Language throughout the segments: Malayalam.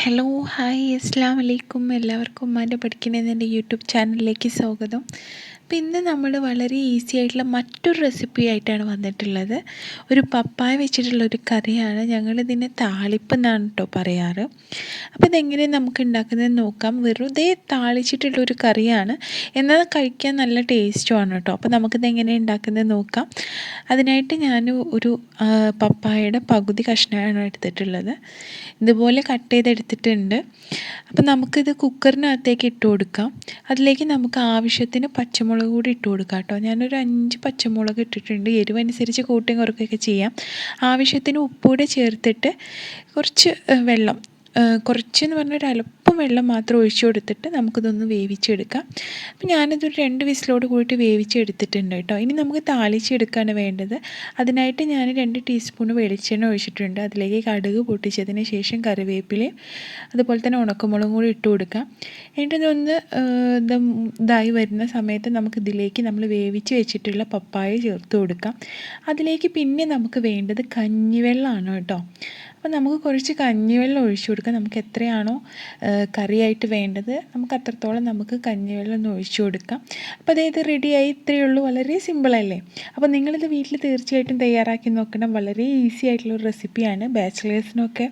ഹലോ ഹായ് അസ്സലാമു അലൈക്കും. എല്ലാവർക്കും ഉമ്മാൻ്റെ പഠിക്കണേൻ്റെ യൂട്യൂബ് ചാനലിലേക്ക് സ്വാഗതം. അപ്പോൾ ഇന്ന് നമ്മൾ വളരെ ഈസി ആയിട്ടുള്ള മറ്റൊരു റെസിപ്പി ആയിട്ടാണ് വന്നിട്ടുള്ളത്. ഒരു പപ്പായ വെച്ചിട്ടുള്ളൊരു കറിയാണ്. ഞങ്ങളിതിനെ താളിപ്പ് എന്നാണ് കേട്ടോ പറയാറ്. അപ്പോൾ ഇതെങ്ങനെ നമുക്ക് ഉണ്ടാക്കുന്നതെന്ന് നോക്കാം. വെറുതെ താളിച്ചിട്ടുള്ളൊരു കറിയാണ്, എന്നാൽ കഴിക്കാൻ നല്ല ടേസ്റ്റുമാണ് കേട്ടോ. അപ്പോൾ നമുക്കിത് എങ്ങനെ ഉണ്ടാക്കുന്നത് നോക്കാം. അതിനായിട്ട് ഞാൻ ഒരു പപ്പായയുടെ പകുതി കഷ്ണമാണ് എടുത്തിട്ടുള്ളത്. ഇതുപോലെ കട്ട് ചെയ്തെടുത്തിട്ടുണ്ട്. അപ്പോൾ നമുക്കിത് കുക്കറിനകത്തേക്ക് ഇട്ട് കൊടുക്കാം. അതിലേക്ക് നമുക്ക് ആവശ്യത്തിന് പച്ചമുളക് കൂടി ഇട്ട് കൊടുക്കാം കേട്ടോ. ഞാനൊരു 5 പച്ചമുളക് ഇട്ടിട്ടുണ്ട്. എരിവനുസരിച്ച് കൂട്ടുകയും കുറയ്ക്കുകയൊക്കെ ചെയ്യാം. ആവശ്യത്തിന് ഉപ്പുകൂടെ ചേർത്തിട്ട് കുറച്ച് വെള്ളം, കുറച്ചെന്ന് പറഞ്ഞാൽ ഒരു അല്പം വെള്ളം മാത്രം ഒഴിച്ചു കൊടുത്തിട്ട് നമുക്കിതൊന്ന് വേവിച്ചെടുക്കാം. അപ്പോൾ ഞാനിതൊരു 2 വിസിലോട് കൂടിയിട്ട് വേവിച്ചെടുത്തിട്ടുണ്ട് കേട്ടോ. ഇനി നമുക്ക് താളിച്ചെടുക്കുകയാണ് വേണ്ടത്. അതിനായിട്ട് ഞാൻ 2 ടീസ്പൂൺ വെളിച്ചെണ്ണ ഒഴിച്ചിട്ടുണ്ട്. അതിലേക്ക് കടുക് പൊട്ടിച്ചതിന് ശേഷം കറിവേപ്പിലയും അതുപോലെ തന്നെ ഉണക്കമുളകും കൂടി ഇട്ട് കൊടുക്കാം. എന്നിട്ട് ഇതൊന്ന് ഇതായി വരുന്ന സമയത്ത് നമുക്കിതിലേക്ക് നമ്മൾ വേവിച്ച് വെച്ചിട്ടുള്ള പപ്പായ ചേർത്ത് കൊടുക്കാം. അതിലേക്ക് പിന്നെ നമുക്ക് വേണ്ടത് കഞ്ഞിവെള്ളമാണ് കേട്ടോ. അപ്പോൾ നമുക്ക് കുറച്ച് കഞ്ഞിവെള്ളം ഒഴിച്ചു കൊടുക്കാം. നമുക്ക് എത്രയാണോ കറിയായിട്ട് വേണ്ടത് നമുക്ക് അത്രത്തോളം നമുക്ക് കഞ്ഞിവെള്ളം ഒന്ന് ഒഴിച്ചു കൊടുക്കാം. അപ്പോൾ അതായത് റെഡിയായി. ഇത്രയേ ഉള്ളൂ. വളരെ സിമ്പിളല്ലേ. അപ്പോൾ നിങ്ങളിത് വീട്ടിൽ തീർച്ചയായിട്ടും തയ്യാറാക്കി നോക്കണം. വളരെ ഈസി ആയിട്ടുള്ളൊരു റെസിപ്പിയാണ്. ബാച്ചിലേഴ്സിനൊക്കെ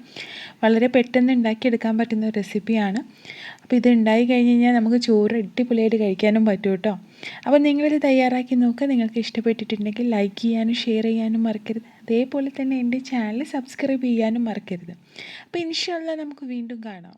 വളരെ പെട്ടെന്ന് ഉണ്ടാക്കിയെടുക്കാൻ പറ്റുന്ന ഒരു റെസിപ്പിയാണ്. അപ്പോൾ ഇത് ഉണ്ടായി കഴിഞ്ഞ് കഴിഞ്ഞാൽ നമുക്ക് ചോറ് അടിപൊളിയായിട്ട് കഴിക്കാനും പറ്റും കേട്ടോ. അപ്പോൾ നിങ്ങളിത് തയ്യാറാക്കി നോക്കുക. നിങ്ങൾക്ക് ഇഷ്ടപ്പെട്ടിട്ടുണ്ടെങ്കിൽ ലൈക്ക് ചെയ്യാനും ഷെയർ ചെയ്യാനും മറക്കരുത്. അതേപോലെ തന്നെ എൻ്റെ ചാനൽ സബ്സ്ക്രൈബ് ചെയ്യാനും മറക്കരുത്. അപ്പോൾ ഇൻഷാ അല്ലാഹ് നമുക്ക് വീണ്ടും കാണാം.